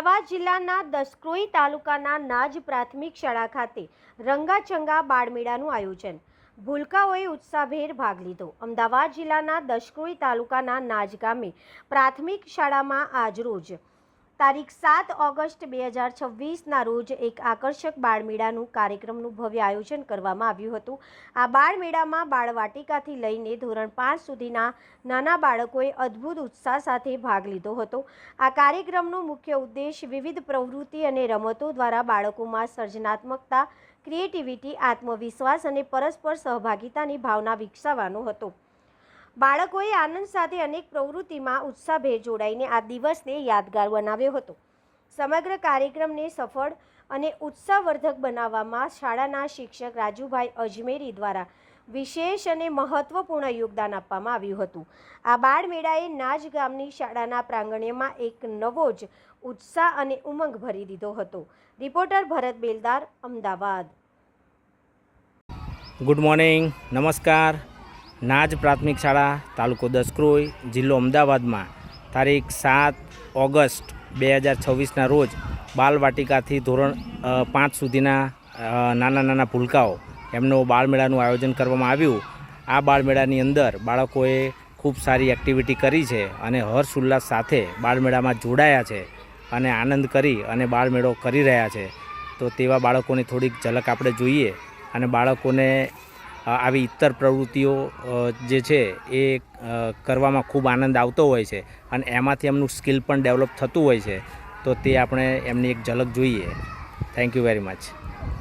અમદાવાદ જિલ્લાના દસક્રોઈ તાલુકાના નાજ પ્રાથમિક શાળા ખાતે રંગાચંગા બાળમેળાનું આયોજન. ભૂલકાઓએ ઉત્સાહભેર ભાગ લીધો. અમદાવાદ જિલ્લાના દસક્રોઈ તાલુકાના નાજ ગામે પ્રાથમિક શાળામાં આજરોજ તારીખ 7 ઓગસ્ટ 2026ના રોજ એક આકર્ષક બાળમેળાનું કાર્યક્રમનું ભવ્ય આયોજન કરવામાં આવ્યું હતું. આ બાળમેળામાં બાળવાટિકાથી લઈને ધોરણ 5 સુધીના નાના બાળકોએ અદ્ભુત ઉત્સાહ સાથે ભાગ લીધો હતો. આ કાર્યક્રમનો મુખ્ય ઉદ્દેશ વિવિધ પ્રવૃત્તિ અને રમતો દ્વારા બાળકોમાં સર્જનાત્મકતા, ક્રિએટિવિટી, આત્મવિશ્વાસ અને પરસ્પર સહભાગિતાની ભાવના વિકસાવવાનો હતો. બાળકોએ આનંદ સાથે અનેક પ્રવૃત્તિમાં ઉત્સાહભેર જોડાઈને આ દિવસને યાદગાર બનાવ્યો હતો. સમગ્ર કાર્યક્રમને સફળ અને ઉત્સાહવર્ધક બનાવવામાં શાળાના શિક્ષક રાજુભાઈ અજમેરી દ્વારા વિશેષ અને મહત્વપૂર્ણ યોગદાન આપવામાં આવ્યું હતું. આ બાળમેળાએ નાજ ગામની શાળાના પ્રાંગણમાં એક નવો જ ઉત્સાહ અને ઉમંગ ભરી દીધો હતો. રિપોર્ટર ભરત બેલદાર, અમદાવાદ. ગુડ મોર્નિંગ, નમસ્કાર. નાજ પ્રાથમિક શાળા, તાલુકો દસક્રોઈ, જિલ્લો અમદાવાદમાં તારીખ 7 ઓગસ્ટ 2026ના રોજ બાલવાટિકાથી ધોરણ 5 સુધીના નાના ભૂલકાઓ એમનો બાળમેળાનું આયોજન કરવામાં આવ્યું. આ બાળમેળાની અંદર બાળકોએ ખૂબ સારી એક્ટિવિટી કરી છે અને હર્ષ ઉલ્લાસ સાથે બાળમેળામાં જોડાયા છે અને આનંદ કરી અને બાળમેળો કરી રહ્યા છે. તો તેવા બાળકોની થોડીક ઝલક આપણે જોઈએ અને બાળકોને આવી ઇતર પ્રવૃત્તિઓ જે છે એ કરવામાં ખૂબ આનંદ આવતો હોય છે અને એમાંથી એમનું સ્કિલ પણ ડેવલપ થતું હોય છે. તો તે આપણે એમની એક ઝલક જોઈએ. Thank you very much.